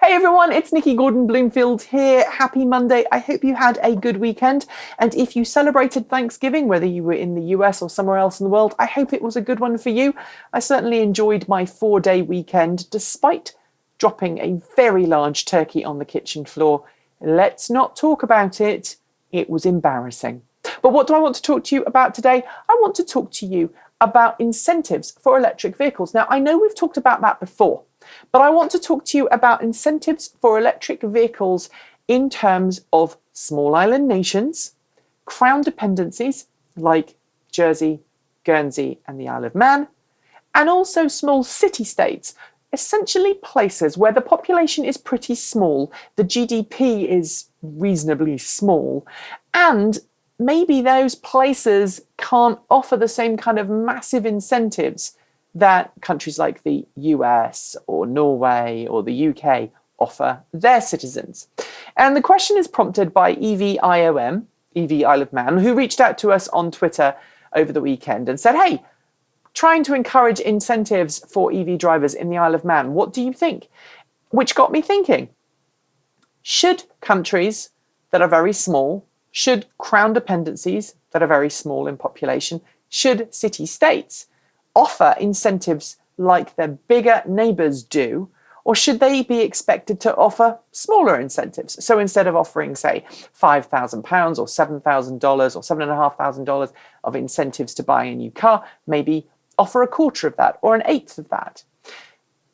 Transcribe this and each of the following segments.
Hey everyone, it's Nikki Gordon-Bloomfield here. Happy Monday. I hope you had a good weekend. And if you celebrated Thanksgiving, whether you were in the US or somewhere else in the world, I hope it was a good one for you. I certainly enjoyed my 4-day weekend, despite dropping a very large turkey on the kitchen floor. Let's not talk about it. It was embarrassing. But what do I want to talk to you about today? I want to talk to you about incentives for electric vehicles. Now, I know we've talked about that before, but I want to talk to you about incentives for electric vehicles in terms of small island nations, crown dependencies like Jersey, Guernsey, and the Isle of Man, and also small city-states, essentially places where the population is pretty small, the GDP is reasonably small, and maybe those places can't offer the same kind of massive incentives that countries like the US or Norway or the UK offer their citizens. And the question is prompted by EVIOM, EV Isle of Man, who reached out to us on Twitter over the weekend and said, hey, trying to encourage incentives for EV drivers in the Isle of Man, what do you think? Which got me thinking, should countries that are very small, should crown dependencies that are very small in population, should city-states offer incentives like their bigger neighbours do, or should they be expected to offer smaller incentives? So instead of offering, say, £5,000 or $7,000 or $7,500 of incentives to buy a new car, maybe offer a quarter of that or an eighth of that.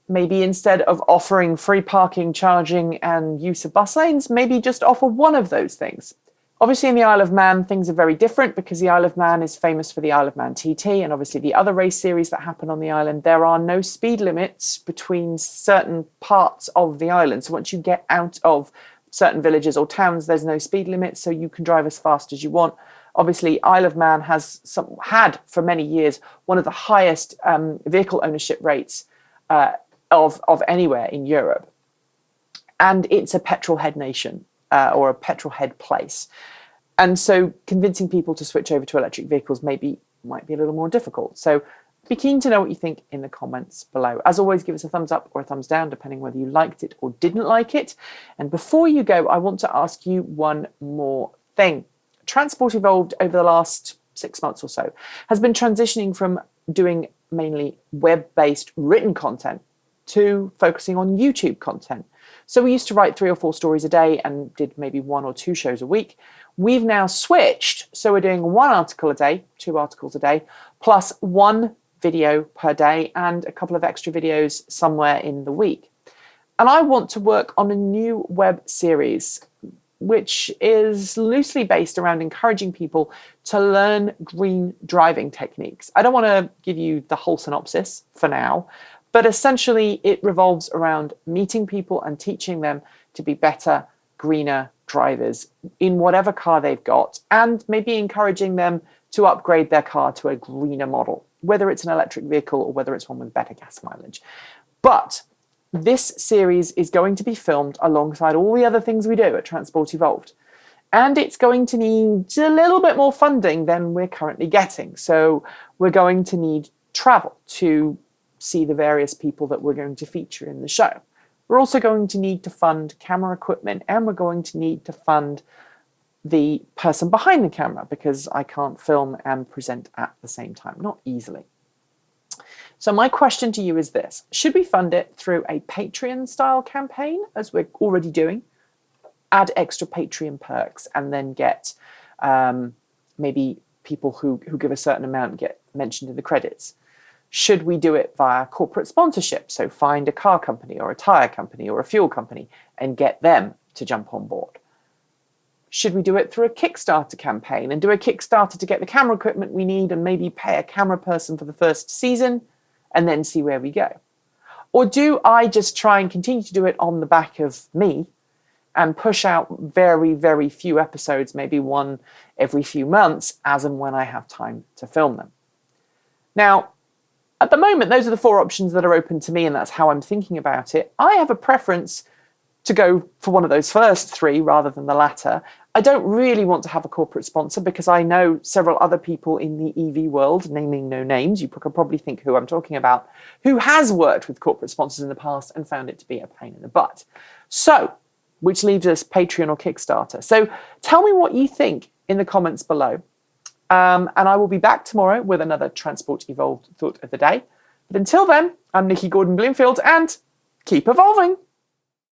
Maybe instead of offering free parking, charging, and use of bus lanes, maybe just offer one of those things. Obviously, in the Isle of Man, things are very different because the Isle of Man is famous for the Isle of Man TT and obviously the other race series that happen on the island. There are no speed limits between certain parts of the island. So once you get out of certain villages or towns, there's no speed limit, so you can drive as fast as you want. Obviously, Isle of Man had for many years one of the highest vehicle ownership rates of anywhere in Europe. And it's a petrol head nation. Or a petrol head place. And so convincing people to switch over to electric vehicles might be a little more difficult. So be keen to know what you think in the comments below. As always, give us a thumbs up or a thumbs down, depending whether you liked it or didn't like it. And before you go, I want to ask you one more thing. Transport Evolved over the last 6 months or so has been transitioning from doing mainly web-based written content to focusing on YouTube content. So we used to write 3 or 4 stories a day and did maybe 1 or 2 shows a week. We've now switched, so we're doing 1 article a day, 2 articles a day, plus 1 video per day and a couple of extra videos somewhere in the week. And I want to work on a new web series, which is loosely based around encouraging people to learn green driving techniques. I don't want to give you the whole synopsis for now, but essentially it revolves around meeting people and teaching them to be better, greener drivers in whatever car they've got, and maybe encouraging them to upgrade their car to a greener model, whether it's an electric vehicle or whether it's one with better gas mileage. But this series is going to be filmed alongside all the other things we do at Transport Evolved. And it's going to need a little bit more funding than we're currently getting. So we're going to need travel to see the various people that we're going to feature in the show. We're also going to need to fund camera equipment, and we're going to need to fund the person behind the camera because I can't film and present at the same time, not easily. So my question to you is this: should we fund it through a Patreon style campaign, as we're already doing, add extra Patreon perks, and then get maybe people who give a certain amount get mentioned in the credits? Should we do it via corporate sponsorship? So find a car company or a tire company or a fuel company and get them to jump on board. Should we do it through a Kickstarter campaign and do a Kickstarter to get the camera equipment we need and maybe pay a camera person for the first season and then see where we go? Or do I just try and continue to do it on the back of me and push out very, very few episodes, maybe 1 every few months, as and when I have time to film them? Now, at the moment, those are the 4 options that are open to me, and that's how I'm thinking about it. I have a preference to go for one of those first 3 rather than the latter. I don't really want to have a corporate sponsor because I know several other people in the EV world, naming no names, you can probably think who I'm talking about, who has worked with corporate sponsors in the past and found it to be a pain in the butt. So, which leaves us Patreon or Kickstarter. So tell me what you think in the comments below. And I will be back tomorrow with another Transport Evolved Thought of the Day. But until then, I'm Nikki Gordon-Bloomfield and keep evolving.